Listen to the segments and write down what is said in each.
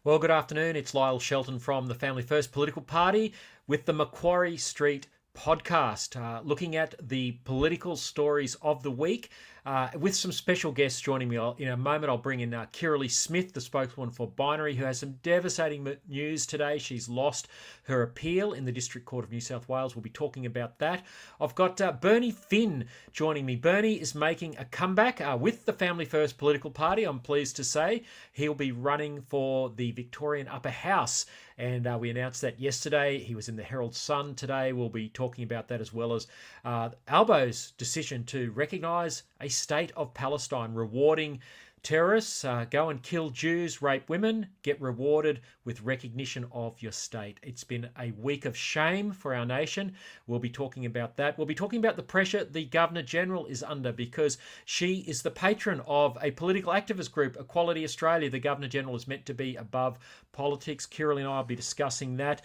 Well, good afternoon. It's Lyle Shelton from the Family First Political Party with the Macquarie Street podcast, looking at the political stories of the week with some special guests joining me. In a moment, I'll bring in Kirralie Smith, the spokeswoman for Binary, who has some devastating news today. She's lost her appeal in the District Court of New South Wales. We'll be talking about that. I've got Bernie Finn joining me. Bernie is making a comeback with the Family First Political Party, I'm pleased to say. He'll be running for the Victorian Upper House, and we announced that yesterday. He was in the Herald Sun today. We'll be talking about that, as well as Albo's decision to recognise a state of Palestine, rewarding terrorists. Go and kill Jews, rape women, get rewarded with recognition of your state. It's been a week of shame for our nation. We'll be talking about that. We'll be talking about the pressure the Governor-General is under, because she is the patron of a political activist group, Equality Australia. The Governor-General is meant to be above politics. Kirralie and I will be discussing that.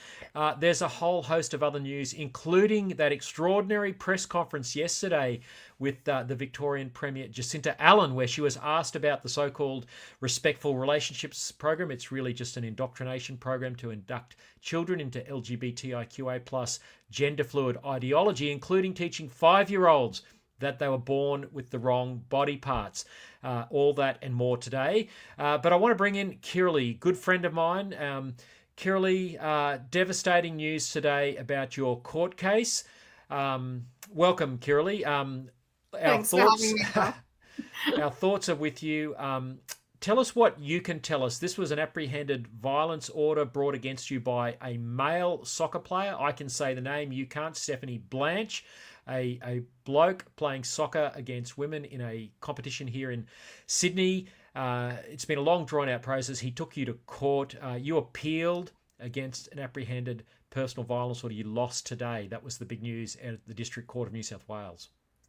There's a whole host of other news, including that extraordinary press conference yesterday with the Victorian Premier Jacinta Allan, where she was asked about the so-called Respectful Relationships program. It's really just an indoctrination program to induct children into LGBTIQA plus gender fluid ideology, including teaching 5-year-olds that they were born with the wrong body parts. All that and more today. But I want to bring in Kirralie, good friend of mine. Kirralie, devastating news today about your court case. Welcome, Kirralie. Thanks for having me. Our thoughts are with you. Tell us what you can tell us. This was an apprehended violence order brought against you by a male soccer player. I can say the name, you can't. Stephanie Blanche, a bloke playing soccer against women in a competition here in Sydney. It's been a long, drawn-out process. He took you to court. You appealed against an apprehended personal violence order. You lost today. That was the big news at the District Court of New South Wales.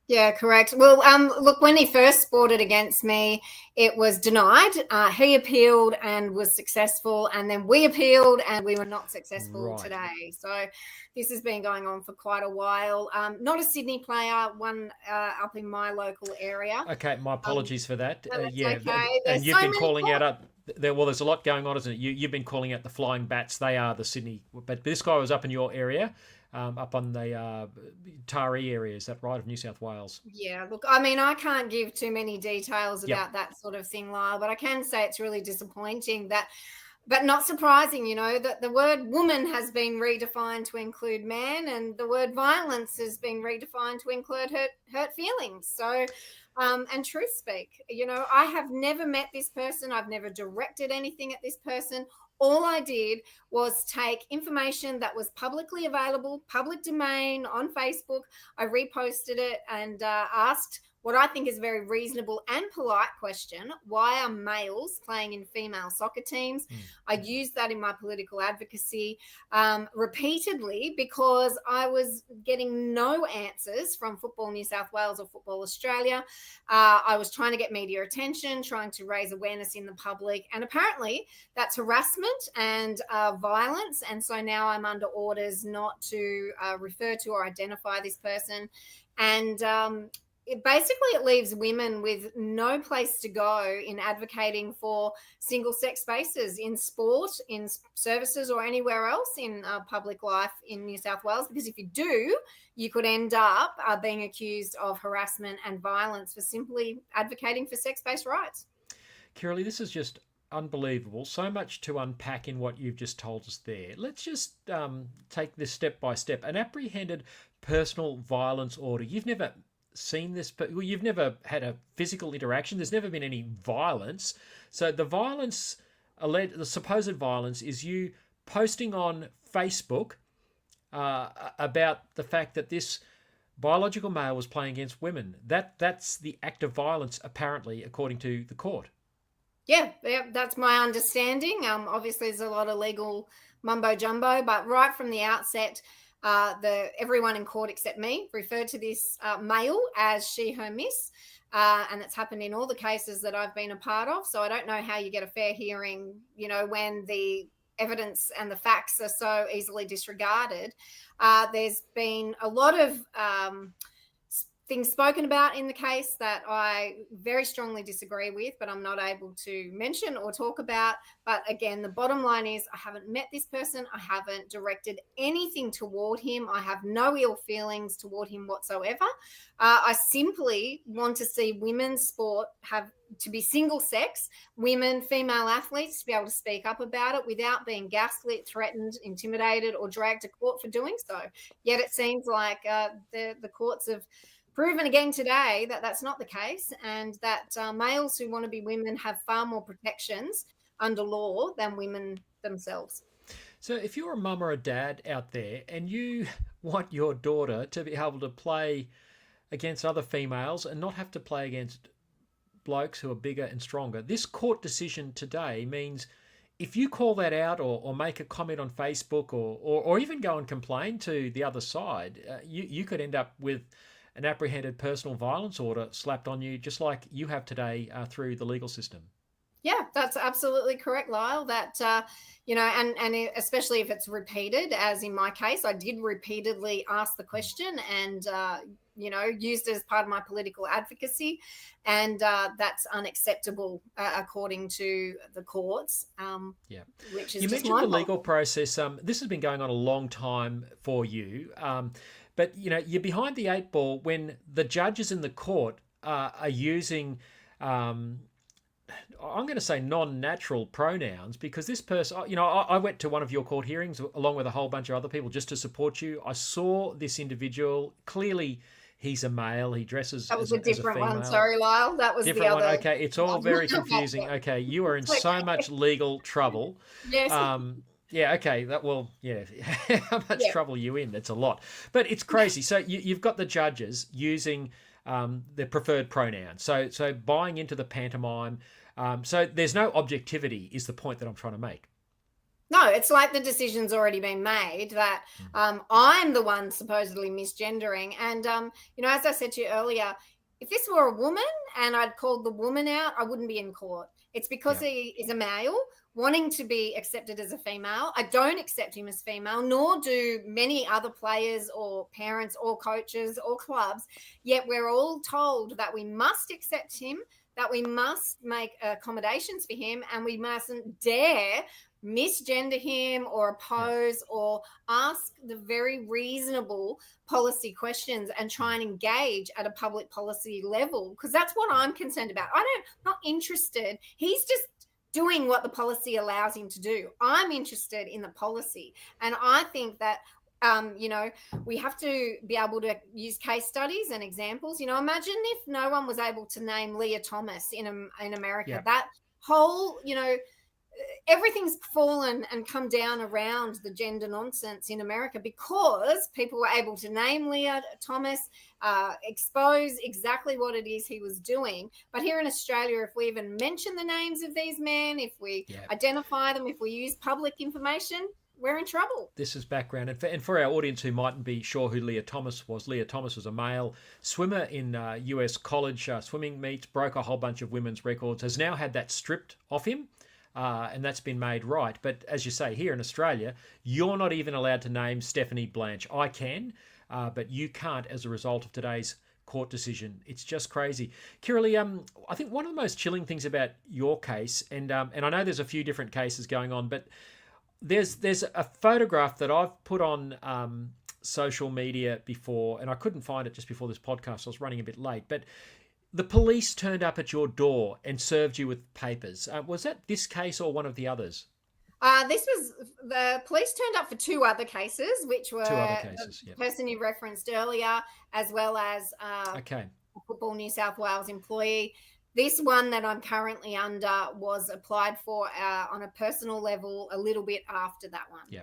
Yeah, correct. Well, look, when he first brought it against me, it was denied. He appealed and was successful, and then we appealed and we were not successful today. So this has been going on for quite a while. Not a Sydney player, one up in my local area. Okay, my apologies for that. Yeah, okay. And you've been calling out there's a lot going on, isn't it? You've been calling out the Flying Bats. They are the Sydney, but this guy was up in your area. Up on the Taree area, is that right, of New South Wales? Yeah, look, I mean, I can't give too many details about that sort of thing, Lyle, but I can say it's really disappointing that, but not surprising, that the word woman has been redefined to include man, and the word violence has been redefined to include hurt feelings. So, and truth speak, I have never met this person. I've never directed anything at this person. All I did was take information that was publicly available, public domain on Facebook. I reposted it and asked what I think is a very reasonable and polite question: why are males playing in female soccer teams? I used that in my political advocacy repeatedly, because I was getting no answers from Football New South Wales or Football Australia. I was trying to get media attention, trying to raise awareness in the public, and apparently that's harassment and violence. And so now I'm under orders not to refer to or identify this person. And it leaves women with no place to go in advocating for single-sex spaces in sport, in services, or anywhere else in public life in New South Wales. Because if you do, you could end up being accused of harassment and violence for simply advocating for sex-based rights. Kirralie, this is just unbelievable. So much to unpack in what you've just told us there. Let's just take this step by step. An apprehended personal violence order. You've never seen this, but you've never had a physical interaction. There's never been any violence. So the violence, the supposed violence, is you posting on Facebook about the fact that this biological male was playing against women. That's the act of violence, apparently, according to the court. Yeah, that's my understanding. Obviously, there's a lot of legal mumbo jumbo, but right from the outset, everyone in court except me referred to this male as she, her, miss, and it's happened in all the cases that I've been a part of. So I don't know how you get a fair hearing, when the evidence and the facts are so easily disregarded. There's been a lot of things spoken about in the case that I very strongly disagree with, but I'm not able to mention or talk about. But again, the bottom line is I haven't met this person. I haven't directed anything toward him. I have no ill feelings toward him whatsoever. I simply want to see women's sport have to be single sex, women, female athletes to be able to speak up about it without being gaslit, threatened, intimidated, or dragged to court for doing so. Yet it seems like the courts have proven again today that that's not the case, and that males who want to be women have far more protections under law than women themselves. So if you're a mum or a dad out there and you want your daughter to be able to play against other females and not have to play against blokes who are bigger and stronger, this court decision today means if you call that out or make a comment on Facebook or even go and complain to the other side, you could end up with an apprehended personal violence order slapped on you, just like you have today through the legal system. Yeah, that's absolutely correct, Lyle. That, and especially if it's repeated, as in my case, I did repeatedly ask the question and, used it as part of my political advocacy. And that's unacceptable according to the courts. Which is you mentioned the legal process. This has been going on a long time for you. But, you're behind the eight ball when the judges in the court are using, I'm going to say non-natural pronouns, because this person, I went to one of your court hearings along with a whole bunch of other people just to support you. I saw this individual. Clearly, he's a male. He dresses That was as a different female. one. Sorry, Lyle. That was different the other one. Okay, it's all very confusing. Okay, you are in so much legal trouble. Yes. Yeah, okay. How much trouble are you in? That's a lot. But it's crazy. So you've got the judges using their preferred pronoun. So buying into the pantomime. So there's no objectivity is the point that I'm trying to make. No, it's like the decision's already been made that I'm the one supposedly misgendering. And, as I said to you earlier, if this were a woman and I'd called the woman out, I wouldn't be in court. It's because he is a male wanting to be accepted as a female. I don't accept him as female, nor do many other players or parents or coaches or clubs. Yet we're all told that we must accept him, that we must make accommodations for him, and we mustn't dare misgender him or oppose or ask the very reasonable policy questions and try and engage at a public policy level, because that's what I'm concerned about. I'm not interested. He's just doing what the policy allows him to do. I'm interested in the policy. And I think that we have to be able to use case studies and examples. Imagine if no one was able to name Leah Thomas in America. Yeah. That whole, everything's fallen and come down around the gender nonsense in America because people were able to name Leah Thomas, expose exactly what it is he was doing. But here in Australia, if we even mention the names of these men, if we identify them, if we use public information, we're in trouble. This is background. And for our audience who mightn't be sure who Leah Thomas was a male swimmer in US college swimming meets, broke a whole bunch of women's records, has now had that stripped off him. And that's been made right. But as you say, here in Australia, you're not even allowed to name Stephanie Blanche. I can, but you can't as a result of today's court decision. It's just crazy. Kirralie, I think one of the most chilling things about your case, and I know there's a few different cases going on, but there's a photograph that I've put on social media before, and I couldn't find it just before this podcast. I was running a bit late, but the police turned up at your door and served you with papers. Was that this case or one of the others? The police turned up for two other cases, which were the person you referenced earlier, as well as a Football New South Wales employee. This one that I'm currently under was applied for on a personal level a little bit after that one. Yeah.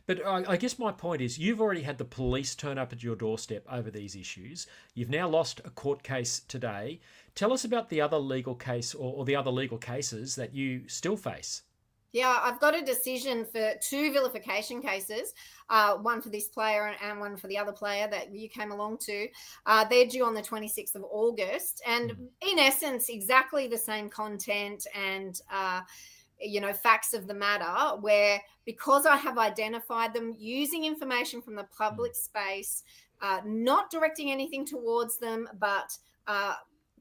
But I guess my point is you've already had the police turn up at your doorstep over these issues. You've now lost a court case today. Tell us about the other legal case or the other legal cases that you still face. Yeah, I've got a decision for two vilification cases, one for this player and one for the other player that you came along to. They're due on the 26th of August. And in essence, exactly the same content and facts of the matter, where because I have identified them using information from the public space, not directing anything towards them, but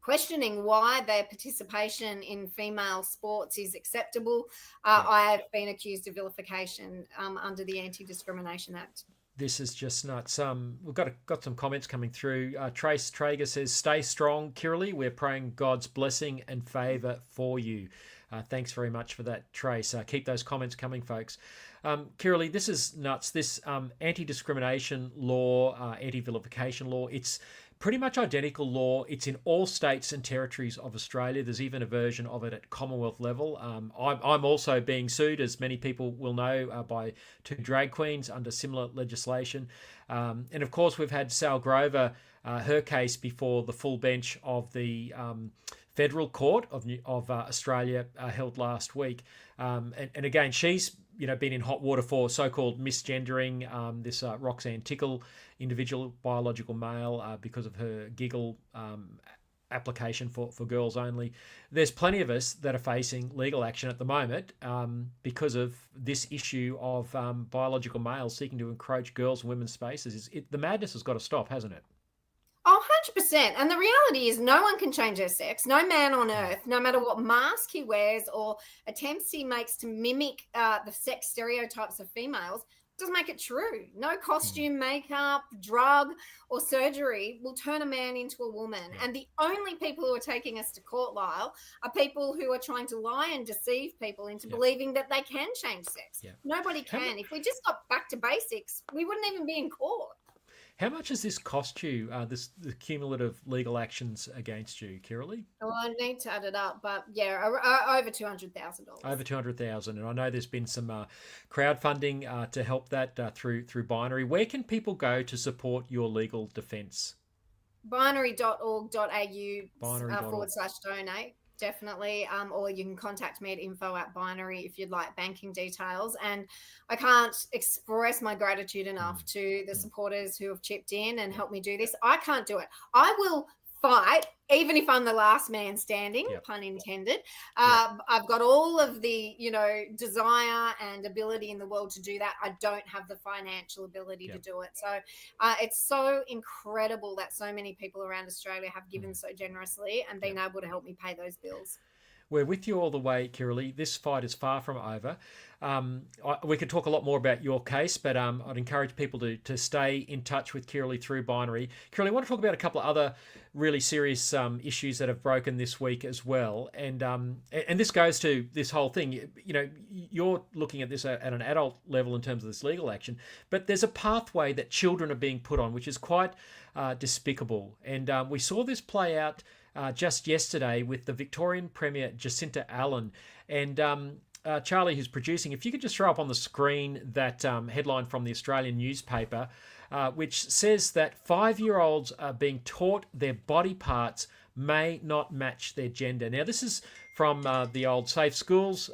questioning why their participation in female sports is acceptable. I have been accused of vilification under the Anti-Discrimination Act. This is just nuts. We've got some comments coming through. Trace Traeger says, "Stay strong, Kirralie. We're praying God's blessing and favour for you." Thanks very much for that, Trace. Keep those comments coming, folks. Kirralie, this is nuts. This anti-discrimination law, anti-vilification law, it's pretty much identical law. It's in all states and territories of Australia. There's even a version of it at Commonwealth level. I'm also being sued, as many people will know, by two drag queens under similar legislation. And of course, we've had Sal Grover, her case before the full bench of the Federal Court of Australia held last week. And again, she's been in hot water for so-called misgendering, this Roxanne Tickle individual, biological male, because of her giggle application for girls only. There's plenty of us that are facing legal action at the moment because of this issue of biological males seeking to encroach girls' and women's spaces. The madness has got to stop, hasn't it? Oh, 100%. And the reality is no one can change their sex. No man on earth, no matter what mask he wears or attempts he makes to mimic the sex stereotypes of females, doesn't make it true. No costume, makeup, drug, or surgery will turn a man into a woman. And the only people who are taking us to court, Lyle, are people who are trying to lie and deceive people into believing that they can change sex. Nobody can. If we just got back to basics, we wouldn't even be in court. How much has this cost you, the cumulative legal actions against you, Kirralie? Well, I need to add it up, but over $200,000. Over $200,000, and I know there's been some crowdfunding to help that through Binary. Where can people go to support your legal defence? Binary.org.au/donate. Definitely. Or you can contact me at info@binary if you'd like banking details. And I can't express my gratitude enough to the supporters who have chipped in and helped me do this. I can't do it. I will fight, even if I'm the last man standing, pun intended. I've got all of the, desire and ability in the world to do that. I don't have the financial ability to do it. So it's so incredible that so many people around Australia have given so generously and been able to help me pay those bills. We're with you all the way, Kirralie. This fight is far from over. We could talk a lot more about your case, but I'd encourage people to stay in touch with Kirralie through Binary. Kirralie, I want to talk about a couple of other really serious issues that have broken this week as well. And this goes to this whole thing. You're looking at this at an adult level in terms of this legal action, but there's a pathway that children are being put on, which is quite despicable. And we saw this play out just yesterday with the Victorian Premier Jacinta Allan. And Charlie, who's producing, if you could just throw up on the screen that headline from the Australian newspaper, which says that 5-year-olds are being taught their body parts may not match their gender. Now, this is from the old Safe Schools,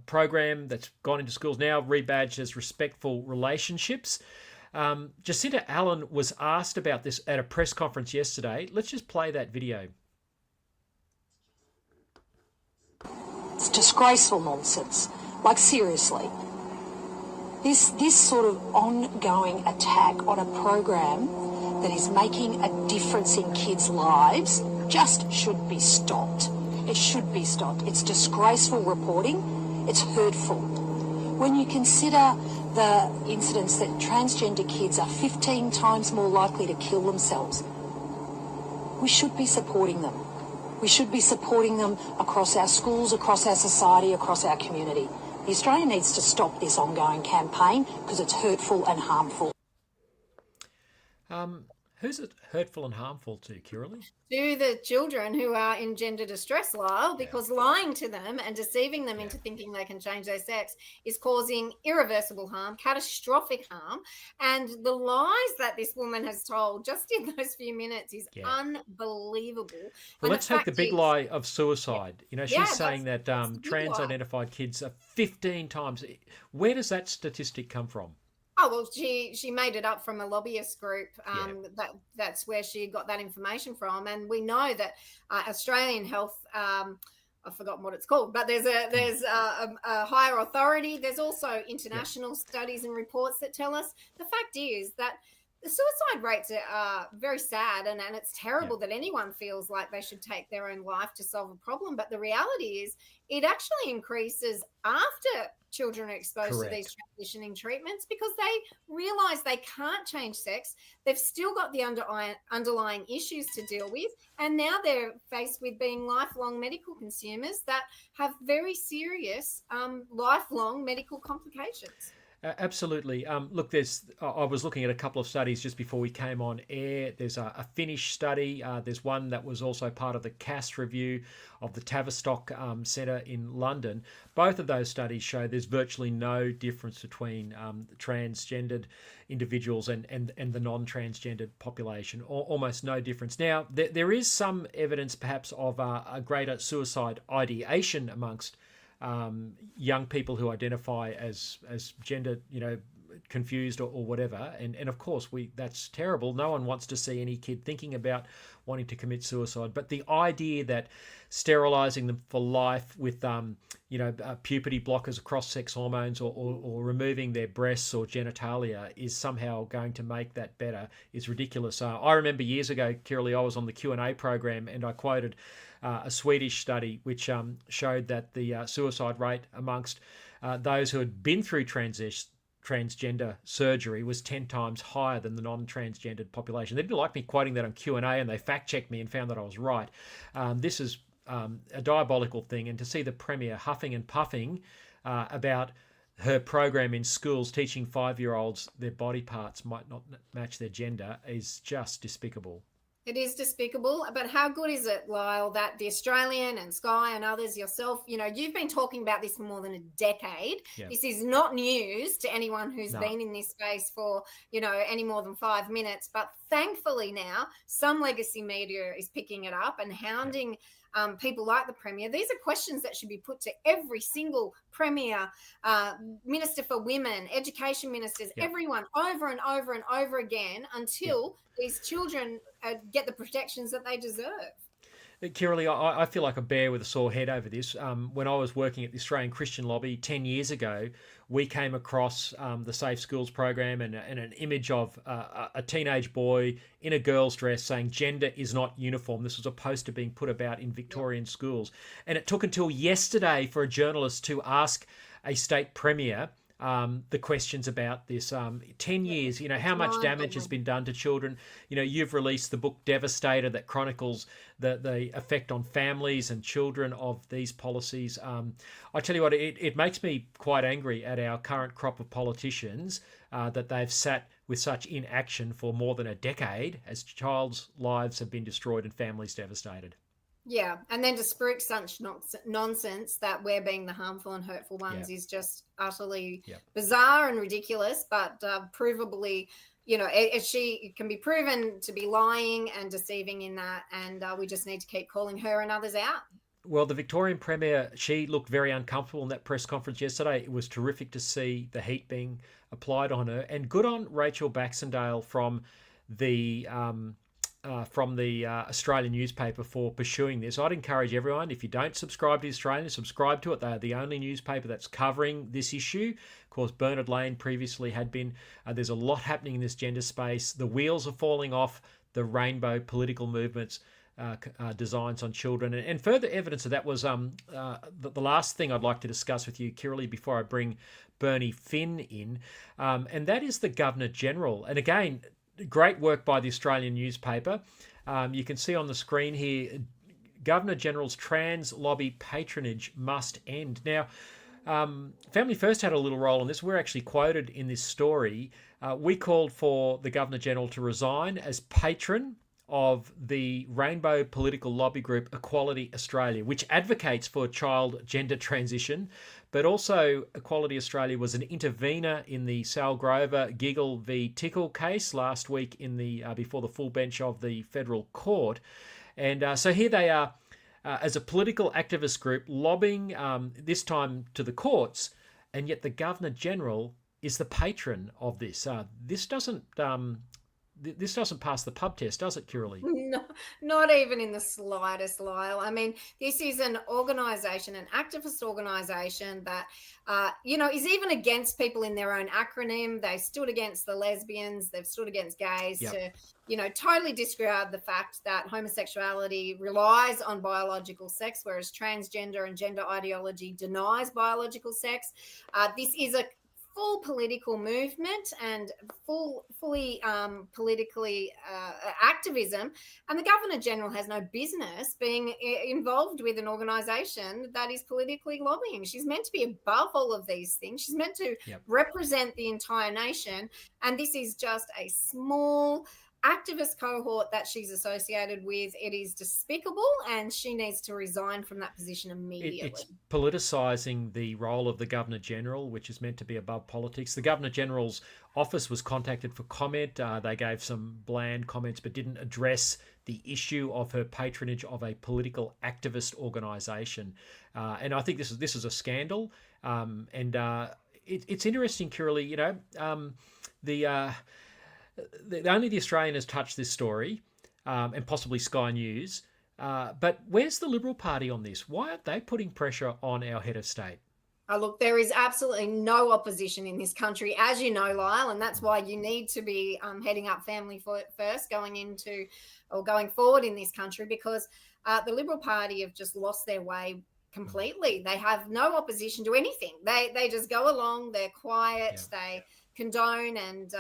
program that's gone into schools now, rebadged as Respectful Relationships. Jacinta Allan was asked about this at a press conference yesterday. Let's just play that video. It's disgraceful nonsense. Like, seriously. This sort of ongoing attack on a program that is making a difference in kids' lives just should be stopped. It should be stopped. It's disgraceful reporting. It's hurtful. When you consider the incidents that transgender kids are 15 times more likely to kill themselves, we should be supporting them. We should be supporting them across our schools, across our society, across our community. The Australia needs to stop this ongoing campaign because it's hurtful and harmful. Who's it hurtful and harmful to, Kirralie? To the children who are in gender distress, Lyle, because lying to them and deceiving them into thinking they can change their sex is causing irreversible harm, catastrophic harm. And the lies that this woman has told just in those few minutes is unbelievable. Well, let's take the big lie of suicide. She's saying that trans-identified kids are 15 times. Where does that statistic come from? Oh, well, she made it up from a lobbyist group. That's where she got that information from. And we know that Australian Health I've forgotten what it's called, but there's a higher authority. There's also international studies and reports that tell us. The fact is that the suicide rates are very sad, and it's terrible that anyone feels like they should take their own life to solve a problem. But the reality is it actually increases after children are exposed to these transitioning treatments, because they realize they can't change sex. They've still got the underlying issues to deal with. And now they're faced with being lifelong medical consumers that have very serious lifelong medical complications. Absolutely. Look, I was looking at a couple of studies just before we came on air. There's a Finnish study. There's one that was also part of the CAST review of the Tavistock Centre in London. Both of those studies show there's virtually no difference between transgendered individuals and the non-transgendered population, almost no difference. Now, there is some evidence perhaps of a greater suicide ideation amongst young people who identify as gender, confused or whatever. And of course, that's terrible. No one wants to see any kid thinking about wanting to commit suicide. But the idea that sterilizing them for life with, puberty blockers, cross-sex hormones, or removing their breasts or genitalia is somehow going to make that better is ridiculous. I remember years ago, Kirralie, I was on the Q&A program and I quoted a Swedish study which showed that the suicide rate amongst those who had been through transgender surgery was 10 times higher than the non-transgendered population. They didn't like me quoting that on Q&A, and they fact-checked me and found that I was right. This is a diabolical thing, and to see the Premier huffing and puffing about her program in schools teaching 5-year-olds their body parts might not match their gender is just despicable. It is despicable, but how good is it, Lyle, that the Australian and Sky and others, yourself, you've been talking about this for more than a decade. Yep. This is not news to anyone who's been in this space for, any more than 5 minutes. But thankfully now, some legacy media is picking it up and hounding people like the Premier. These are questions that should be put to every single Premier, Minister for Women, Education Ministers, everyone over and over and over again until these children get the protections that they deserve. Kirralie, I feel like a bear with a sore head over this. When I was working at the Australian Christian Lobby 10 years ago, we came across the Safe Schools program and an image of a teenage boy in a girl's dress saying gender is not uniform. This was a poster being put about in Victorian schools. And it took until yesterday for a journalist to ask a state premier the questions about this. 10 years, how much damage has been done to children. You've released the book Devastator that chronicles the effect on families and children of these policies. I tell you what, it makes me quite angry at our current crop of politicians that they've sat with such inaction for more than a decade as child's lives have been destroyed and families devastated. Yeah, and then to spruik such nonsense that we're being the harmful and hurtful ones is just utterly bizarre and ridiculous, but provably, she can be proven to be lying and deceiving in that, and we just need to keep calling her and others out. Well, the Victorian Premier, she looked very uncomfortable in that press conference yesterday. It was terrific to see the heat being applied on her, and good on Rachel Baxendale from the Australian newspaper for pursuing this. I'd encourage everyone, if you don't subscribe to the Australian, subscribe to it. They are the only newspaper that's covering this issue. Of course, Bernard Lane previously had been. There's a lot happening in this gender space. The wheels are falling off the rainbow political movements designs on children. And further evidence of that was the last thing I'd like to discuss with you, Kirralie, before I bring Bernie Finn in, and that is the Governor-General. And again, great work by the Australian newspaper. You can see on the screen here, Governor-General's trans lobby patronage must end. Now, Family First had a little role in this. We're actually quoted in this story. We called for the Governor-General to resign as patron of the Rainbow political lobby group Equality Australia, which advocates for child gender transition, but also Equality Australia was an intervener in the Sal Grover Giggle v Tickle case last week in the before the full bench of the federal court. And so here they are as a political activist group lobbying this time to the courts, and yet the Governor-General is the patron of this. This doesn't this doesn't pass the pub test, does it, Kirralie? No, not even in the slightest, Lyle. I mean, this is an organisation, an activist organisation that, is even against people in their own acronym. They stood against the lesbians. They've stood against gays to, totally disregard the fact that homosexuality relies on biological sex, whereas transgender and gender ideology denies biological sex. This is a full political movement and fully politically activism, and the Governor-General has no business being involved with an organisation that is politically lobbying. She's meant to be above all of these things. She's meant to represent the entire nation, and this is just a small activist cohort that she's associated with. It is despicable, and she needs to resign from that position immediately. It's politicising the role of the Governor-General, which is meant to be above politics. The Governor-General's office was contacted for comment. They gave some bland comments but didn't address the issue of her patronage of a political activist organisation. And I think this is a scandal. It's interesting, Kirralie, only the Australian has touched this story, and possibly Sky News. But where's the Liberal Party on this? Why aren't they putting pressure on our head of state? Oh, look, there is absolutely no opposition in this country, as you know, Lyle, and that's why you need to be heading up Family First going forward in this country, because the Liberal Party have just lost their way completely. They have no opposition to anything. They just go along. They're quiet. Yeah. They condone and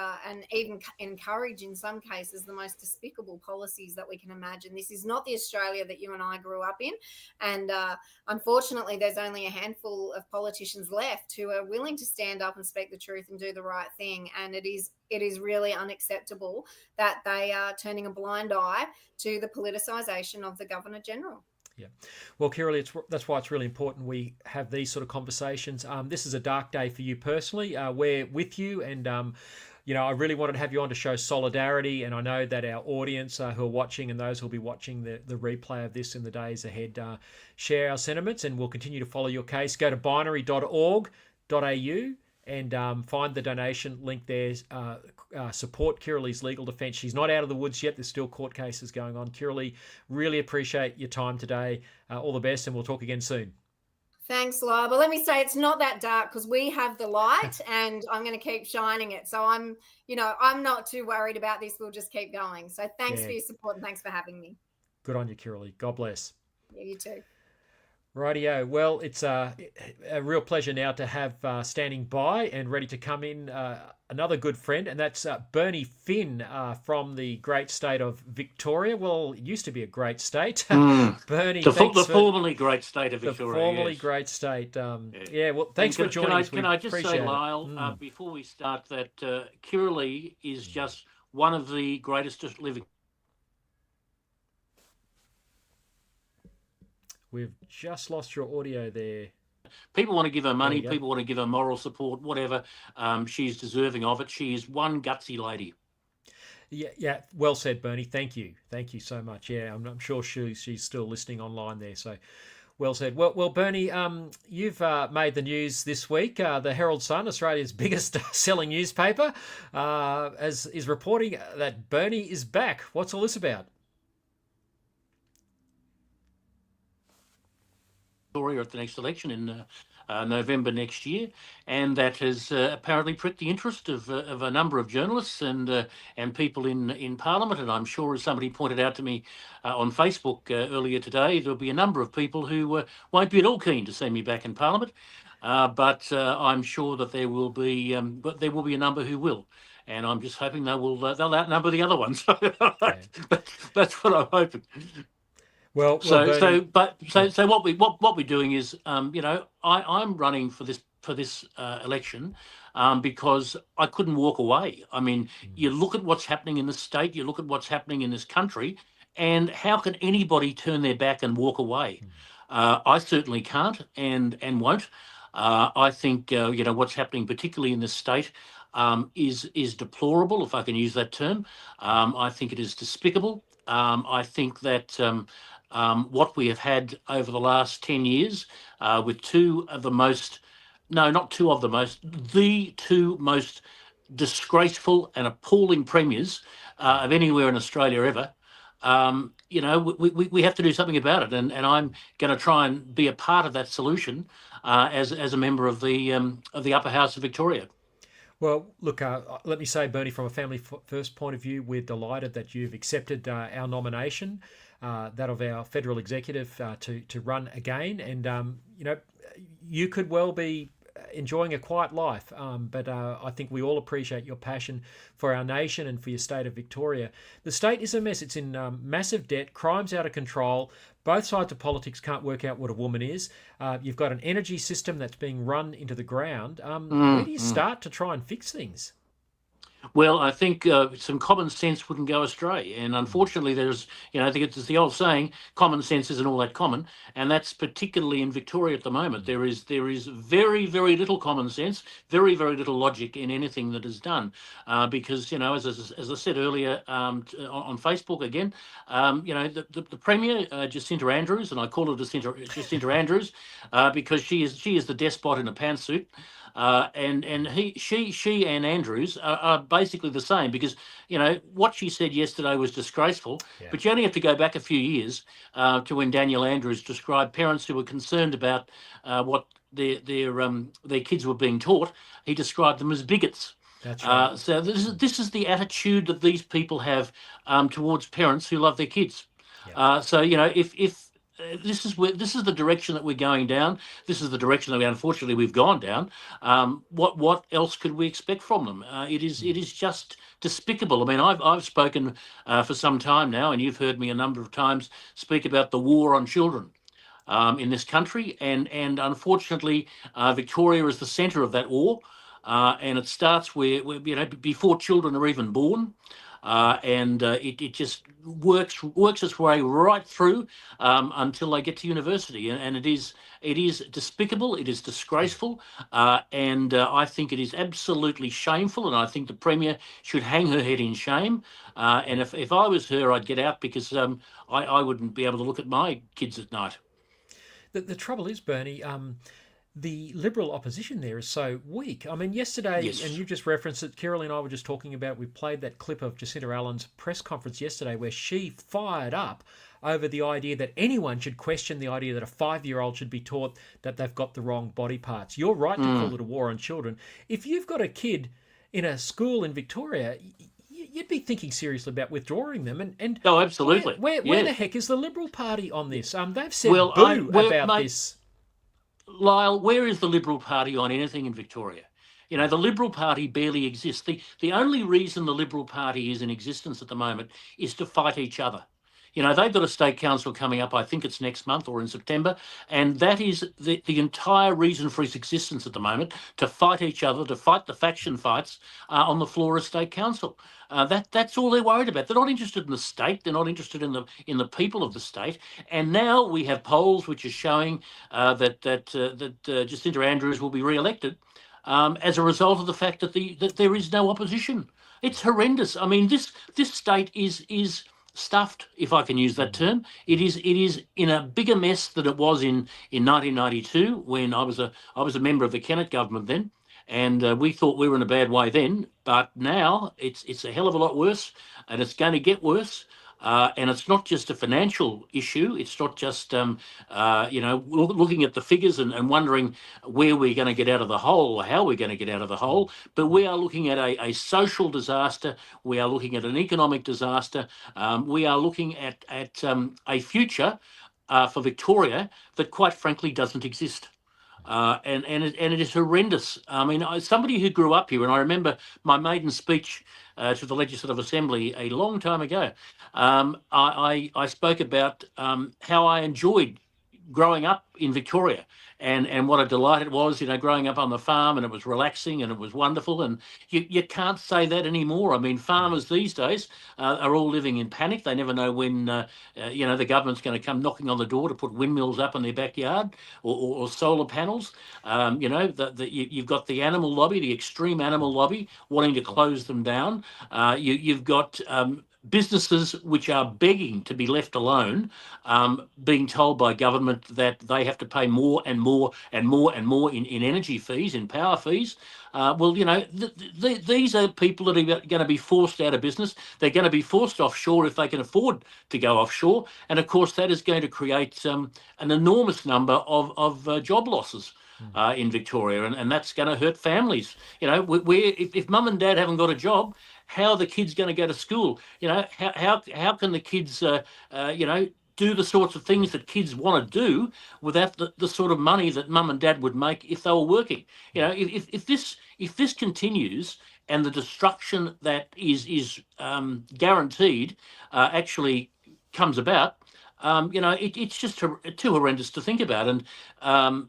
even encourage, in some cases, the most despicable policies that we can imagine. This is not the Australia that you and I grew up in, and unfortunately there's only a handful of politicians left who are willing to stand up and speak the truth and do the right thing, and it is really unacceptable that they are turning a blind eye to the politicisation of the Governor-General. Yeah. Well, Kirralie, that's why it's really important we have these sort of conversations. This is a dark day for you personally. We're with you, and I really wanted to have you on to show solidarity, and I know that our audience who are watching and those who will be watching the replay of this in the days ahead share our sentiments, and we'll continue to follow your case. Go to binary.org.au and find the donation link there. Support Kirralie's legal defence. She's not out of the woods yet. There's still court cases going on. Kirralie, really appreciate your time today. All the best, and we'll talk again soon. Thanks, Lyle. But let me say it's not that dark, because we have the light and I'm going to keep shining it. So I'm not too worried about this. We'll just keep going. So thanks for your support, and thanks for having me. Good on you, Kirralie. God bless. Yeah, you too. Rightio. Well, it's a real pleasure now to have standing by and ready to come in another good friend, and that's Bernie Finn from the great state of Victoria. Well, it used to be a great state. Bernie, the formerly great state of Victoria. The formerly great state. Well, thanks for joining us. Can I just say, Lyle, before we start, that Kirralie is just one of the greatest living. We've just lost your audio there. People want to give her money. People want to give her moral support, whatever. She's deserving of it. She is one gutsy lady. Yeah. Well said, Bernie. Thank you so much. Yeah, I'm sure she's still listening online there. So, well said. Well, Bernie, you've made the news this week. The Herald Sun, Australia's biggest selling newspaper, is reporting that Bernie is back. What's all this about? At the next election in November next year, and that has apparently pricked the interest of a number of journalists and people in Parliament. And I'm sure, as somebody pointed out to me on Facebook earlier today, there'll be a number of people who won't be at all keen to see me back in Parliament, but I'm sure that there will be a number who will. And I'm just hoping they'll outnumber the other ones. That's what I'm hoping. Well, so what we're doing is, I'm running for this election because I couldn't walk away. I mean, you look at what's happening in the state, you look at what's happening in this country, and how can anybody turn their back and walk away? I certainly can't and won't. I think what's happening, particularly in this state, is deplorable, if I can use that term. I think it is despicable. I think that what we have had over the last 10 years with the two most disgraceful and appalling premiers of anywhere in Australia ever. We have to do something about it, and I'm going to try and be a part of that solution as a member of the upper house of Victoria. Well, look, let me say, Bernie, from a family first point of view, we're delighted that you've accepted our nomination, that of our federal executive, to run again. And, you could well be enjoying a quiet life, but I think we all appreciate your passion for our nation and for your state of Victoria. The state is a mess. It's in massive debt, crime's out of control. Both sides of politics can't work out what a woman is. You've got an energy system that's being run into the ground. Where do you start to try and fix things? Well, I think some common sense wouldn't go astray. And unfortunately, there's, I think it's the old saying, common sense isn't all that common. And that's particularly in Victoria at the moment. There is very, very little common sense, very, very little logic in anything that is done. Because, as I said earlier on Facebook again, the Premier, Jacinta Andrews, and I call her Jacinta Andrews because she is the despot in a pantsuit. And she and Andrews are basically the same, because what she said yesterday was disgraceful. Yeah. But you only have to go back a few years to when Daniel Andrews described parents who were concerned about what their kids were being taught. He described them as bigots. That's right. So this is the attitude that these people have towards parents who love their kids. Yeah. If this is the direction that we're going down. This is the direction that unfortunately we've gone down. What else could we expect from them? It is just despicable. I mean, I've spoken for some time now, and you've heard me a number of times speak about the war on children in this country, and unfortunately, Victoria is the centre of that war, and it starts where before children are even born. It just works its way right through until they get to university, and it is despicable, it is disgraceful, and I think it is absolutely shameful, and I think the Premier should hang her head in shame. And if I was her, I'd get out, because I wouldn't be able to look at my kids at night. The trouble is, Bernie, the Liberal opposition there is so weak. I mean, yesterday, yes, and you just referenced it, Kirralie and I were just talking about, we played that clip of Jacinta Allan's press conference yesterday where she fired up over the idea that anyone should question the idea that a 5-year-old should be taught that they've got the wrong body parts. You're right to call it a war on children. If you've got a kid in a school in Victoria, you'd be thinking seriously about withdrawing them. And oh, absolutely. Where the heck is the Liberal Party on this? They've said boo about this. Lyle, where is the Liberal Party on anything in Victoria? The Liberal Party barely exists. The only reason the Liberal Party is in existence at the moment is to fight each other. They've got a state council coming up, I think it's next month or in September, and that is the entire reason for its existence at the moment, to fight each other, to fight the faction fights on the floor of state council. That's all they're worried about. They're not interested in the state. They're not interested in the people of the state. And now we have polls which are showing that Jacinta Andrews will be re-elected as a result of the fact that there is no opposition. It's horrendous. I mean, this state is stuffed, if I can use that term. It is in a bigger mess than it was in 1992, when I was a member of the Kennett government then, and we thought we were in a bad way then. But now it's a hell of a lot worse, and it's going to get worse. And it's not just a financial issue. It's not just, looking at the figures and wondering where we're going to get out of the hole, or how we're going to get out of the hole. But we are looking at a social disaster. We are looking at an economic disaster. We are looking at a future for Victoria that, quite frankly, doesn't exist. And it is horrendous. I mean, somebody who grew up here, and I remember my maiden speech to the Legislative Assembly a long time ago, I spoke about how I enjoyed growing up in Victoria, and what a delight it was, growing up on the farm, and it was relaxing and it was wonderful. And you can't say that anymore. I mean, farmers these days are all living in panic. They never know when the government's going to come knocking on the door to put windmills up in their backyard, or solar panels. You've got the animal lobby, the extreme animal lobby, wanting to close them down. You've got businesses which are begging to be left alone, being told by government that they have to pay more and more and more and more in energy fees, in power fees. Well, you know, these are people that are going to be forced out of business. They're going to be forced offshore if they can afford to go offshore. And of course, that is going to create an enormous number of job losses in Victoria. And that's going to hurt families. You know, if mum and dad haven't got a job, how are the kids going to go to school? You know, how can the kids, you know, do the sorts of things that kids want to do without the sort of money that mum and dad would make if they were working? You know, if this continues and the destruction that is guaranteed actually comes about, you know, it's just too horrendous to think about. And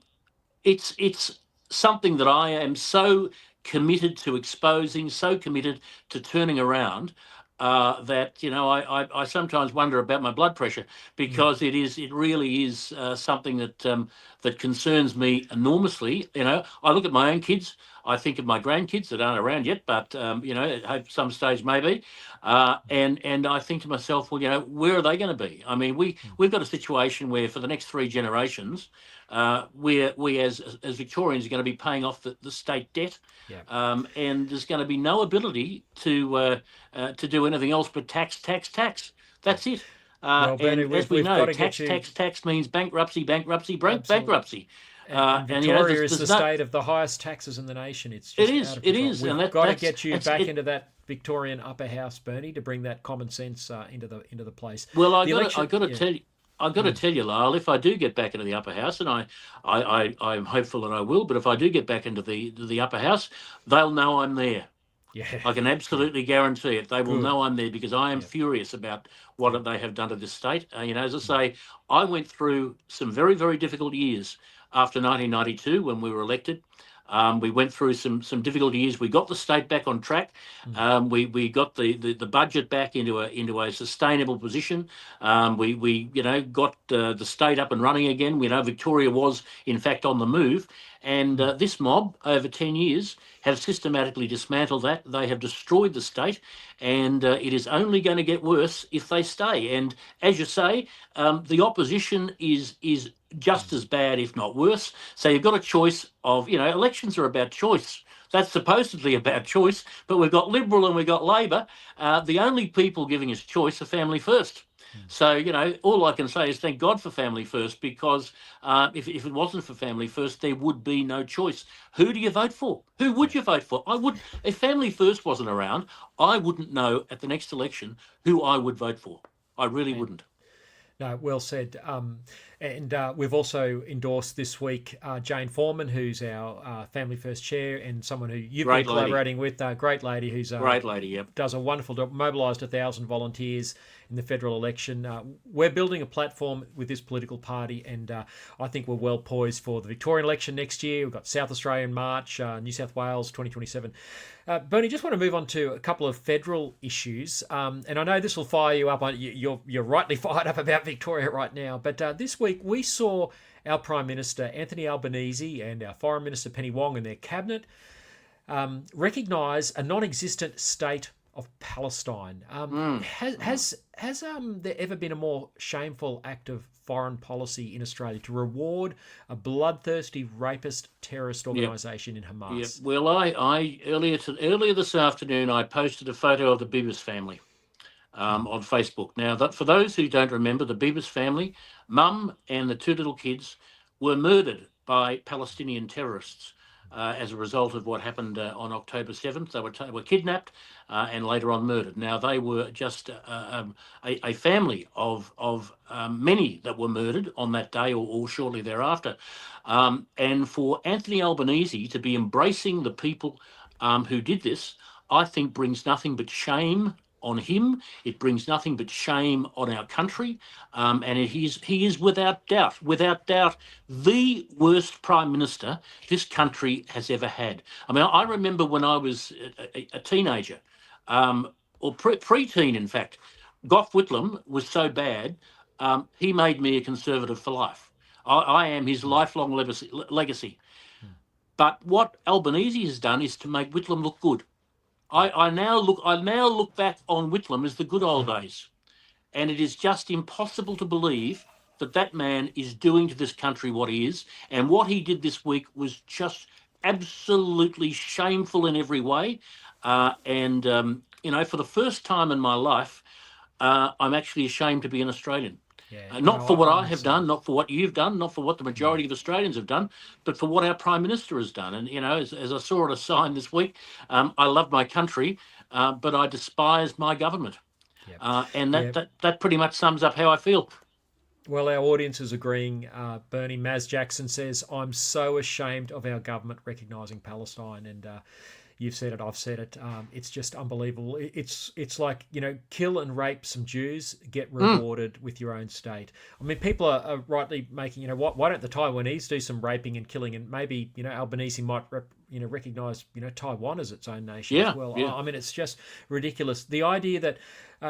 it's something that I am so committed to exposing, so committed to turning around, that, you know, I sometimes wonder about my blood pressure, because it really is something that concerns me enormously. You know, I look at my own kids, I think of my grandkids that aren't around yet, but you know, I hope some stage maybe, and I think to myself, well, you know, where are they going to be? I mean, we've got a situation where for the next 3 generations, we as Victorians are going to be paying off the state debt, and there's going to be no ability to do anything else but tax. That's it. Well, Bernie, and as we know, tax means bankruptcy. And Victoria is the state of the highest taxes in the nation. It is. We've got to get you back into that Victorian upper house, Bernie, to bring that common sense into the place. Well, I've got to tell you, Lyle, if I do get back into the upper house, and I'm hopeful that I will, but if I do get back into the upper house, they'll know I'm there. Yeah. I can absolutely guarantee it. They will know I'm there, because I am furious about what they have done to this state. You know, as I say, I went through some very, very difficult years after 1992 when we were elected. We went through some difficult years. We got the state back on track. We got the budget back into a sustainable position. We you know, got the state up and running again. We know Victoria was in fact on the move, and this mob over 10 years have systematically dismantled that. They have destroyed the state, and it is only going to get worse if they stay. And as you say, the opposition is just as bad, if not worse. So you've got a choice of, you know, elections are about choice. That's supposedly about choice, but we've got Liberal and we've got Labor. The only people giving us choice are Family First. So, you know, all I can say is thank God for Family First, because if it wasn't for Family First, there would be no choice. Who do you vote for? Who would you vote for? If Family First wasn't around, I wouldn't know at the next election who I would vote for. I really wouldn't. No, well said. And we've also endorsed this week Jane Foreman, who's our Family First chair, and someone who you've been collaborating with. Great lady who's does a wonderful job, mobilised 1,000 volunteers in the federal election. We're building a platform with this political party, and I think we're well poised for the Victorian election next year. We've got South Australia in March, New South Wales 2027. Bernie, just want to move on to a couple of federal issues, and I know this will fire you up. You're rightly fired up about Victoria right now, but this week we saw our Prime Minister Anthony Albanese and our Foreign Minister Penny Wong and their cabinet recognise a non-existent state of Palestine. Has there ever been a more shameful act of foreign policy in Australia to reward a bloodthirsty rapist terrorist organisation in Hamas? Well, I earlier this afternoon I posted a photo of the Bibas family on Facebook. Now, for those who don't remember, the Bibas family, mum and the 2 little kids, were murdered by Palestinian terrorists as a result of what happened on October 7th. They were kidnapped and later on murdered. Now, they were just a family of many that were murdered on that day or shortly thereafter. And for Anthony Albanese to be embracing the people who did this, I think brings nothing but shame on him. It brings nothing but shame on our country, and he is without doubt, the worst Prime Minister this country has ever had. I mean, I remember when I was a teenager, or pre-teen, in fact, Gough Whitlam was so bad, he made me a Conservative for life. I am his lifelong legacy. But what Albanese has done is to make Whitlam look good. I now look back on Whitlam as the good old days, and it is just impossible to believe that that man is doing to this country what he is, and what he did this week was just absolutely shameful in every way. For the first time in my life, I'm actually ashamed to be an Australian. Not for what I have done, not for what you've done, not for what the majority of Australians have done, but for what our Prime Minister has done. And, as I saw at a sign this week, I love my country, but I despise my government. That pretty much sums up how I feel. Well, our audience is agreeing. Bernie Maz Jackson says, I'm so ashamed of our government recognising Palestine. And you've said it, I've said it. It's just unbelievable. It's like, kill and rape some Jews, get rewarded with your own state. I mean, people are rightly making, why don't the Taiwanese do some raping and killing, and maybe, Albanese might recognise, Taiwan as its own nation as well. I mean, it's just ridiculous. The idea that,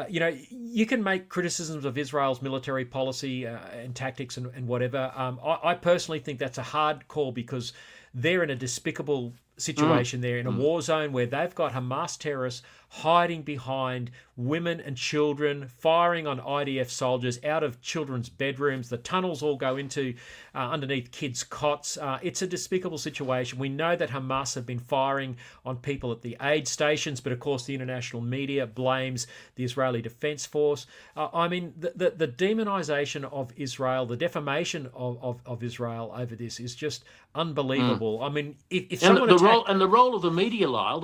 you can make criticisms of Israel's military policy and tactics and whatever. I personally think that's a hard call, because they're in a despicable situation there, in a war zone where they've got Hamas terrorists hiding behind women and children, firing on IDF soldiers out of children's bedrooms. The tunnels all go into underneath kids' cots. It's a despicable situation. We know that Hamas have been firing on people at the aid stations, but of course the international media blames the Israeli Defense Force. I mean, the demonization of Israel, the defamation of Israel over this is just unbelievable. I mean, if someone the role of the media, Lyle,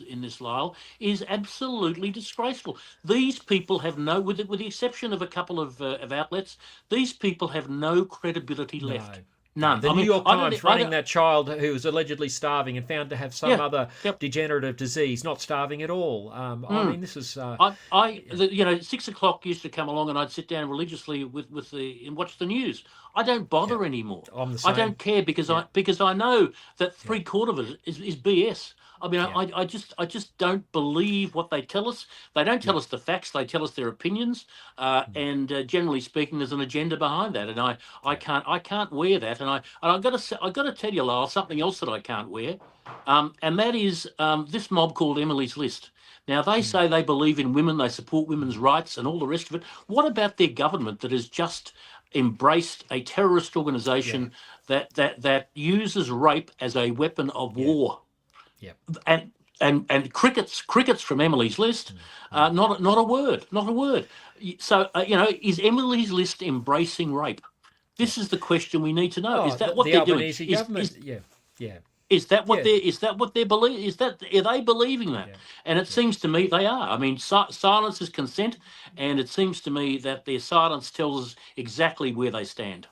in this, Lyle, is absolutely disgraceful. These people have with the exception of a couple of outlets, these people have no credibility left. None. The New York Times running that child who was allegedly starving and found to have some other degenerative disease, not starving at all. I mean, this is. 6 o'clock used to come along, and I'd sit down religiously and watch the news. I don't bother anymore. I don't care, because I know that three-quarters of it is BS. I mean, I just don't believe what they tell us. They don't tell us the facts. They tell us their opinions, and generally speaking, there's an agenda behind that. And I can't wear that. And I've got to tell you, Lyle, something else that I can't wear, and that is this mob called Emily's List. Now, they say they believe in women, they support women's rights, and all the rest of it. What about their government that has just embraced a terrorist organisation that uses rape as a weapon of war? And crickets from Emily's List, not a word. So is Emily's List embracing rape? This is the question we need to know. Is that what they're doing? Is that what they're believing? Are they believing that? And it seems to me they are. I mean, silence is consent, and it seems to me that their silence tells us exactly where they stand.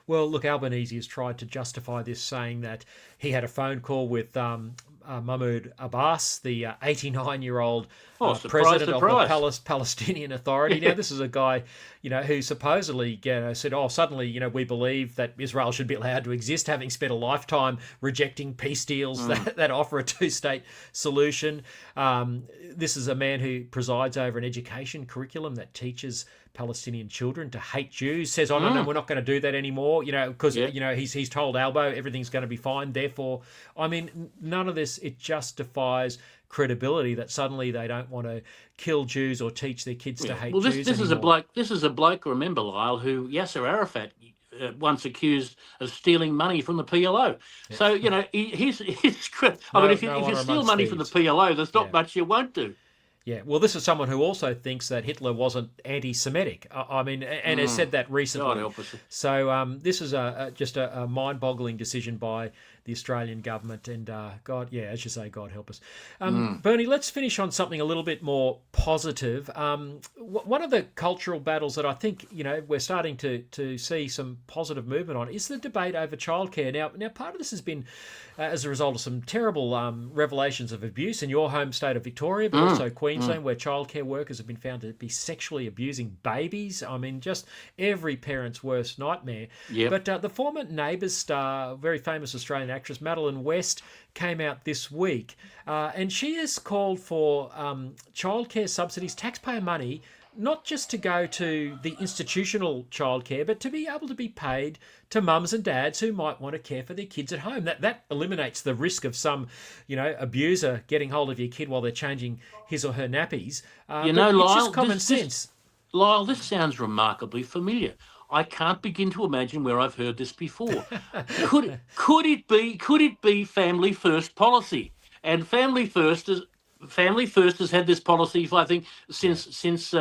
Well, look, Albanese has tried to justify this, saying that he had a phone call with Mahmoud Abbas, the 89-year-old president of the Palestinian Authority. Now, this is a guy, who supposedly said, suddenly, we believe that Israel should be allowed to exist, having spent a lifetime rejecting peace deals that offer a two-state solution. This is a man who presides over an education curriculum that teaches Palestinian children to hate Jews, says, no, we're not going to do that anymore, because, he's told Albo everything's going to be fine. Therefore, I mean, none of this, it just defies credibility that suddenly they don't want to kill Jews or teach their kids to hate Jews. This is a bloke, remember, Lyle, who Yasser Arafat once accused of stealing money from the PLO. Yeah. So, he's I mean, if you steal money from the PLO, there's not much you won't do. Yeah, well, this is someone who also thinks that Hitler wasn't anti-Semitic. I mean, and has said that recently. So this is just a mind-boggling decision by the Australian government, and God, as you say, God help us. Bernie, let's finish on something a little bit more positive. One of the cultural battles that I think we're starting to see some positive movement on is the debate over childcare. Now, part of this has been as a result of some terrible revelations of abuse in your home state of Victoria, but also Queensland, where childcare workers have been found to be sexually abusing babies. I mean, just every parent's worst nightmare. Yep. But the former Neighbours star, very famous Australian actress Madeline West, came out this week, and she has called for childcare subsidies, taxpayer money, not just to go to the institutional childcare, but to be able to be paid to mums and dads who might want to care for their kids at home. That eliminates the risk of some, abuser getting hold of your kid while they're changing his or her nappies. But it's just common sense. Lyle, this sounds remarkably familiar. I can't begin to imagine where I've heard this before. Could it be family first policy? And family first has had this policy, I think, since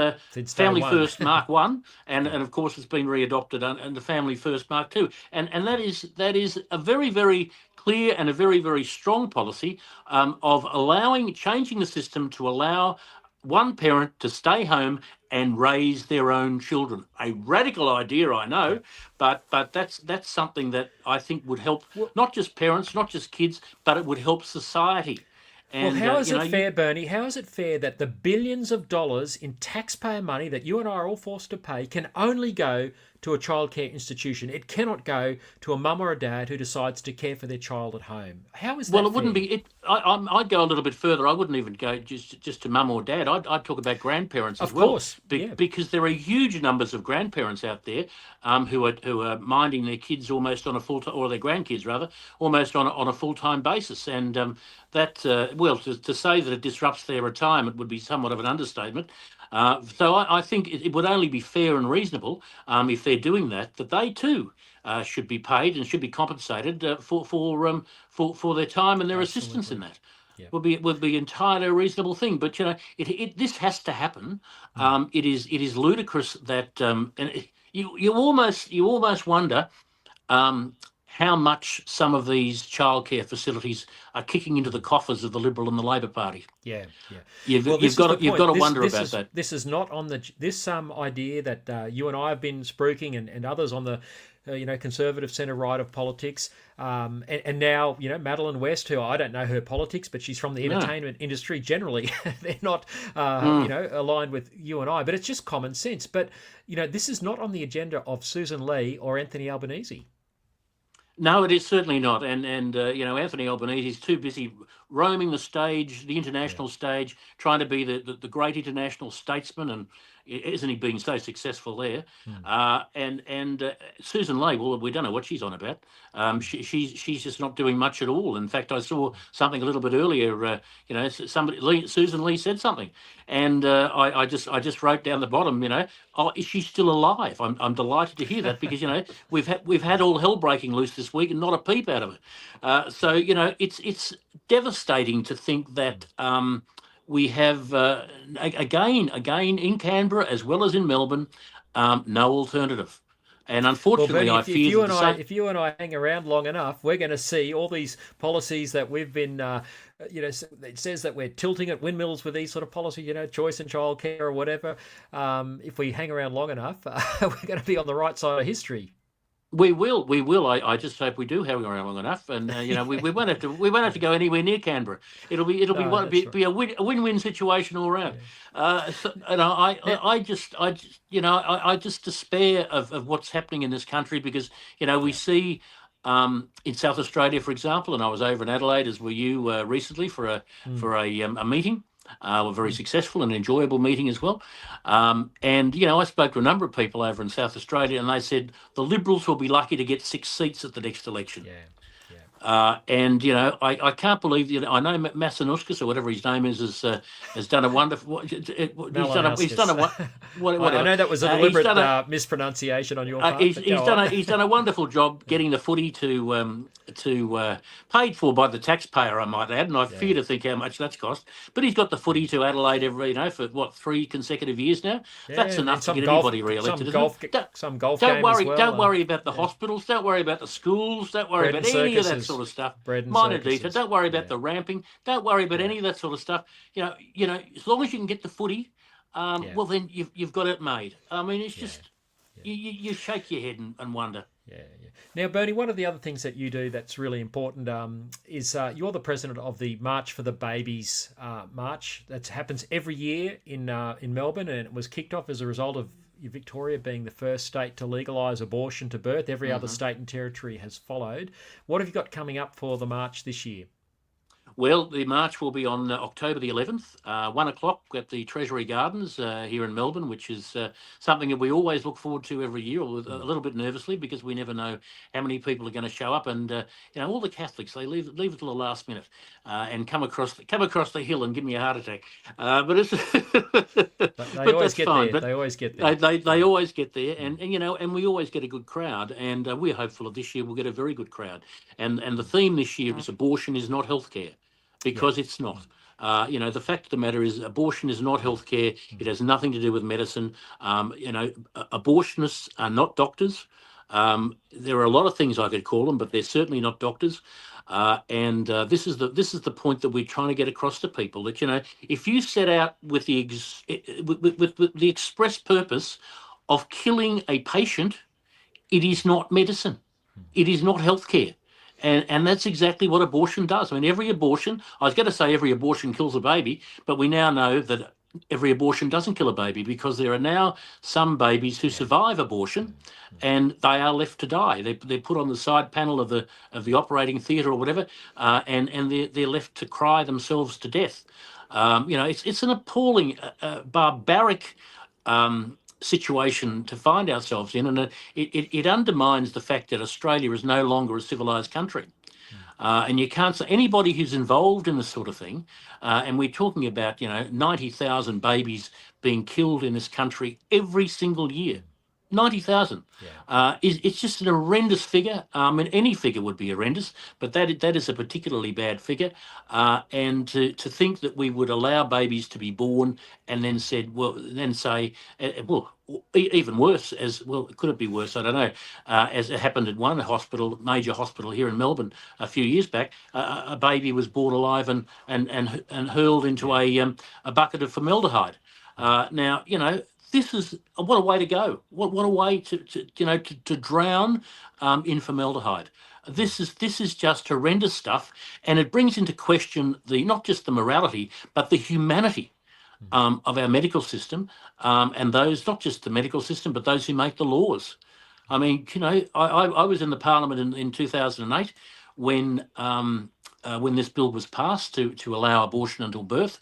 Family First Mark 1, and of course it's been readopted under Family First Mark 2, and that is a very, very clear and a very, very strong policy of changing the system to allow one parent to stay home and raise their own children. A radical idea, I know, but that's something that I think would help not just parents, not just kids, but it would help society. And, how is it fair, Bernie? How is it fair that the billions of dollars in taxpayer money that you and I are all forced to pay can only go to a childcare institution? It cannot go to a mum or a dad who decides to care for their child at home. How is that Well, it fair? wouldn't be. I'd go a little bit further. I wouldn't even go just to mum or dad. I'd talk about grandparents as well. Of course, because there are huge numbers of grandparents out there who are minding their kids almost on a full-time, or their grandkids rather, almost on a full-time basis. And to say that it disrupts their retirement would be somewhat of an understatement. So I think it would only be fair and reasonable if they're doing that they too should be paid and should be compensated for their time and their assistance in that. Yeah. Would be entirely a reasonable thing. But this has to happen. It is ludicrous that and you almost wonder how much some of these childcare facilities are kicking into the coffers of the Liberal and the Labor Party. Yeah. You've got to wonder about that. This is not on this idea that you and I have been spruiking and others on the conservative centre right of politics, and now Madeline West, who I don't know her politics, but she's from the entertainment industry generally. They're not aligned with you and I, but it's just common sense. But this is not on the agenda of Susan Lee or Anthony Albanese. No, it is certainly not. And Anthony Albanese is too busy roaming the stage, the international stage, trying to be the great international statesman, and isn't he being so successful there? And Susan Lee, well, we don't know what she's on about. She's just not doing much at all. In fact, I saw something a little bit earlier. Susan Lee said something, and I just wrote down the bottom. Is she still alive? I'm delighted to hear that, because we've had all hell breaking loose this week and not a peep out of it. So it's devastating to think that we have again in Canberra as well as in Melbourne no alternative. And unfortunately, Bernie, I fear if you and I hang around long enough, we're going to see all these policies that we've been, it says that we're tilting at windmills with these sort of policies, choice in childcare or whatever. If we hang around long enough, we're going to be on the right side of history. We will. I just hope we do hang around long enough, and we won't have to go anywhere near Canberra. It'll be a win-win situation all around. And I just despair of what's happening in this country, because we see in South Australia, for example, and I was over in Adelaide, as were you recently for a meeting. A very successful and enjoyable meeting as well. And I spoke to a number of people over in South Australia, and they said the Liberals will be lucky to get 6 seats at the next election. And I can't believe I know Massanuskis, or whatever his name is, has done a wonderful. He's done a whatever. I know that was a deliberate mispronunciation on your part. He's done a wonderful job getting the footy to paid for by the taxpayer, I might add, and I fear to think how much that's cost. But he's got the footy to Adelaide for 3 consecutive years now. That's enough to get anybody re-elected. Some golf. Don't worry about the hospitals. Don't worry about the schools. Don't worry about any of that sort of stuff. Minor detail. Don't worry about the ramping. Don't worry about any of that sort of stuff. As long as you can get the footy, well, then you've got it made. I mean, it's just you shake your head and wonder. Yeah. Now, Bernie, one of the other things that you do that's really important is you're the president of the March for the Babies march that happens every year in Melbourne, and it was kicked off as a result of Victoria being the first state to legalise abortion to birth. Every other state and territory has followed. What have you got coming up for the march this year? Well, the march will be on October the 11th, 1 o'clock at the Treasury Gardens here in Melbourne, which is something that we always look forward to every year, a little bit nervously, because we never know how many people are going to show up. And all the Catholics, they leave it till the last minute and come across the hill and give me a heart attack. But it's But they always get fine. there. But they always get there. They always get there, and we always get a good crowd, and we're hopeful of this year we'll get a very good crowd. And the theme this year is abortion is not healthcare. Because it's not. The fact of the matter is abortion is not healthcare. It has nothing to do with medicine. Abortionists are not doctors. There are a lot of things I could call them, but they're certainly not doctors. This is the point that we're trying to get across to people, that if you set out with the express purpose of killing a patient, it is not medicine. It is not healthcare. And that's exactly what abortion does. I mean, every abortion, I was going to say every abortion kills a baby, but we now know that every abortion doesn't kill a baby, because there are now some babies who survive abortion and they are left to die. They're put on the side panel of the operating theatre or whatever, and they're left to cry themselves to death. It's an appalling, barbaric situation to find ourselves in, and it undermines the fact that Australia is no longer a civilised country. And you can't say anybody who's involved in this sort of thing, and we're talking about 90,000 babies being killed in this country every single year. 90,000. It's just an horrendous figure. I mean, any figure would be horrendous, but that is a particularly bad figure. And to think that we would allow babies to be born and then say, even worse, could it be worse? I don't know. As it happened at one major hospital here in Melbourne a few years back, a baby was born alive and hurled into a bucket of formaldehyde. Now, this is what a way to go. What a way to drown in formaldehyde. This is just horrendous stuff, and it brings into question not just the morality but the humanity of our medical system, and those, not just the medical system, but those who make the laws. I mean, I was in the Parliament in 2008 when this bill was passed to allow abortion until birth.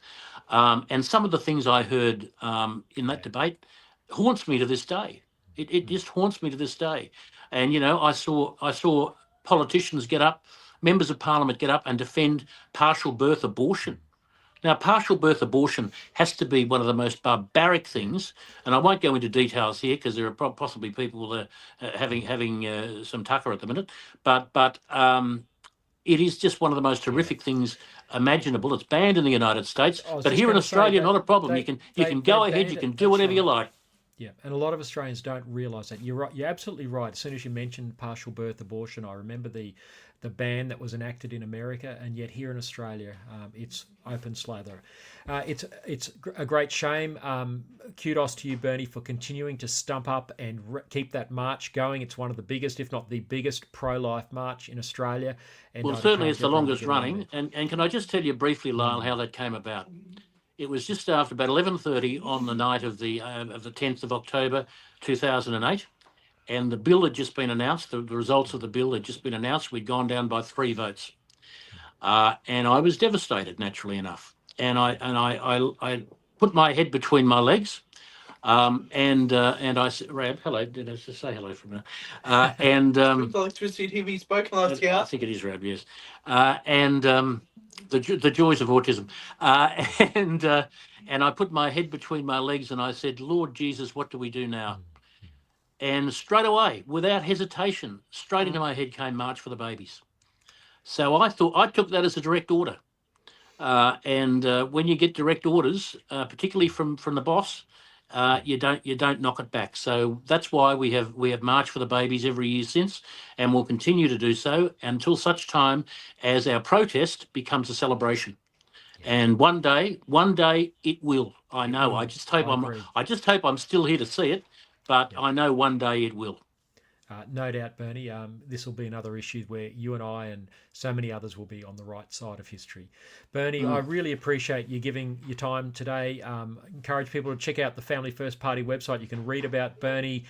And some of the things I heard in that debate haunts me to this day. It just haunts me to this day. And I saw politicians get up, members of Parliament get up and defend partial birth abortion. Now, partial birth abortion has to be one of the most barbaric things, and I won't go into details here because there are possibly people having some tucker at the minute. But it is just one of the most horrific things imaginable. It's banned in the United States, but here in Australia, not a problem. You can go ahead, you can do whatever you like. Yeah, and a lot of Australians don't realise that. You're right. You're absolutely right. As soon as you mentioned partial birth abortion, I remember the ban that was enacted in America, and yet here in Australia, it's open slather. It's a great shame. Kudos to you, Bernie, for continuing to stump up and keep that march going. It's one of the biggest, if not the biggest, pro-life march in Australia. And well, certainly it's the longest running. And can I just tell you briefly, Lyle, how that came about? It was just after about 11:30 on the night of the 10th of October, 2008. And the bill had just been announced. The results of the bill had just been announced. We'd gone down by 3 votes. And I was devastated, naturally enough. And I put my head between my legs. And I said, Rab, hello. Did I just say hello from now? Electricity TV spoke last year. I think it is Rab, yes. The joys of autism. And I put my head between my legs and I said, Lord Jesus, what do we do now? And straight away, without hesitation, straight into my head came March for the Babies. So I took that as a direct order. When you get direct orders, particularly from the boss, you don't knock it back. So that's why we have March for the Babies every year since, and we'll continue to do so until such time as our protest becomes a celebration. And one day it will. I know. I just hope I'm still here to see it. But I know one day it will. No doubt, Bernie, this will be another issue where you and I and so many others will be on the right side of history. Bernie, I really appreciate you giving your time today. Encourage people to check out the Family First Party website. You can read about Bernie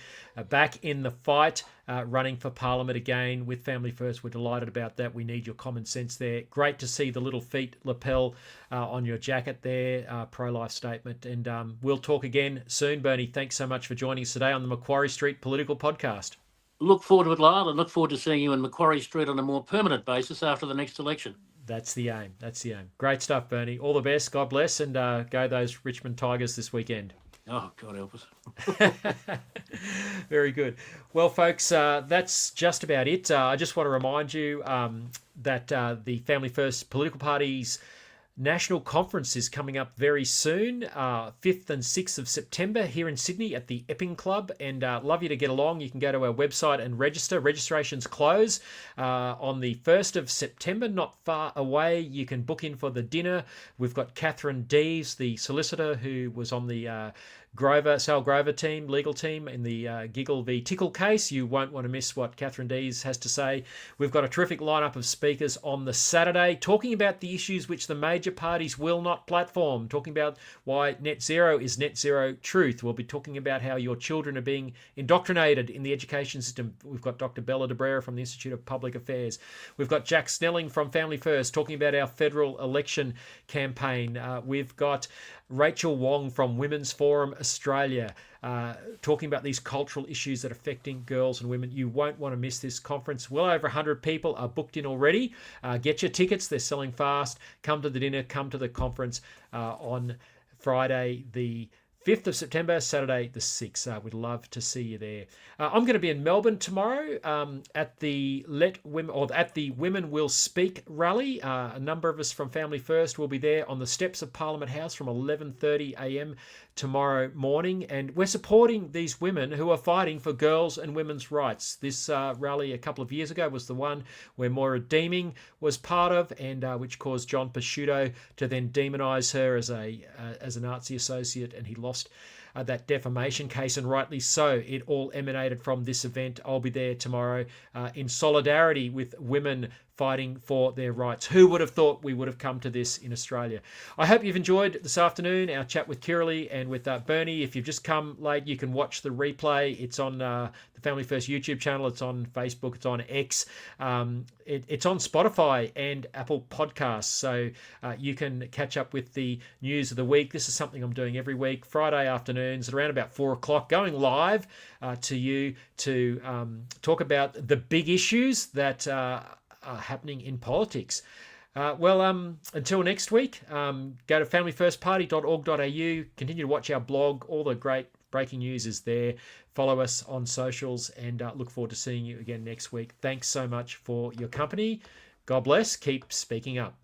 back in the fight, running for Parliament again with Family First. We're delighted about that. We need your common sense there. Great to see the little feet lapel on your jacket there, pro-life statement. And we'll talk again soon, Bernie. Thanks so much for joining us today on the Macquarie Street Political Podcast. Look forward to it, Lyle, and look forward to seeing you in Macquarie Street on a more permanent basis after the next election. That's the aim. That's the aim. Great stuff, Bernie. All the best. God bless, and go those Richmond Tigers this weekend. Oh, God help us. Very good. Well, folks, that's just about it. I just want to remind you that the Family First Political Party's National Conference is coming up very soon, 5th and 6th of September here in Sydney at the Epping Club, and love you to get along. You can go to our website and register. Registrations close on the 1st of September, not far away. You can book in for the dinner. We've got Catherine Dees, the solicitor who was on the Sal Grover team, legal team in the Giggle v Tickle case. You won't want to miss what Catherine Dees has to say. We've got a terrific lineup of speakers on the Saturday talking about the issues which the major parties will not platform, talking about why net zero is net zero truth. We'll be talking about how your children are being indoctrinated in the education system. We've got Dr. Bella de Brera from the Institute of Public Affairs. We've got Jack Snelling from Family First talking about our federal election campaign. We've got Rachel Wong from Women's Forum Australia, talking about these cultural issues that are affecting girls and women. You won't want to miss this conference. Well over 100 people are booked in already. Get your tickets. They're selling fast. Come to the dinner. Come to the conference on Friday the 5th of September, Saturday the 6th. We'd love to see you there. I'm going to be in Melbourne tomorrow at the Women Will Speak rally. A number of us from Family First will be there on the steps of Parliament House from 11:30 a.m. tomorrow morning, and we're supporting these women who are fighting for girls and women's rights. This rally a couple of years ago was the one where Moira Deeming was part of, and which caused John Pesciuto to then demonise her as a Nazi associate, and he lost that defamation case, and rightly so. It all emanated from this event. I'll be there tomorrow in solidarity with women fighting for their rights. Who would have thought we would have come to this in Australia? I hope you've enjoyed this afternoon, our chat with Kirralie and with Bernie. If you've just come late, you can watch the replay. It's on the Family First YouTube channel. It's on Facebook. It's on X. It's on Spotify and Apple Podcasts. So you can catch up with the news of the week. This is something I'm doing every week, Friday afternoons at around about 4 o'clock, going live to you to talk about the big issues that are happening in politics. Until next week, go to familyfirstparty.org.au, continue to watch our blog. All the great breaking news is there. Follow us on socials, and look forward to seeing you again next week. Thanks so much for your company. God bless. Keep speaking up.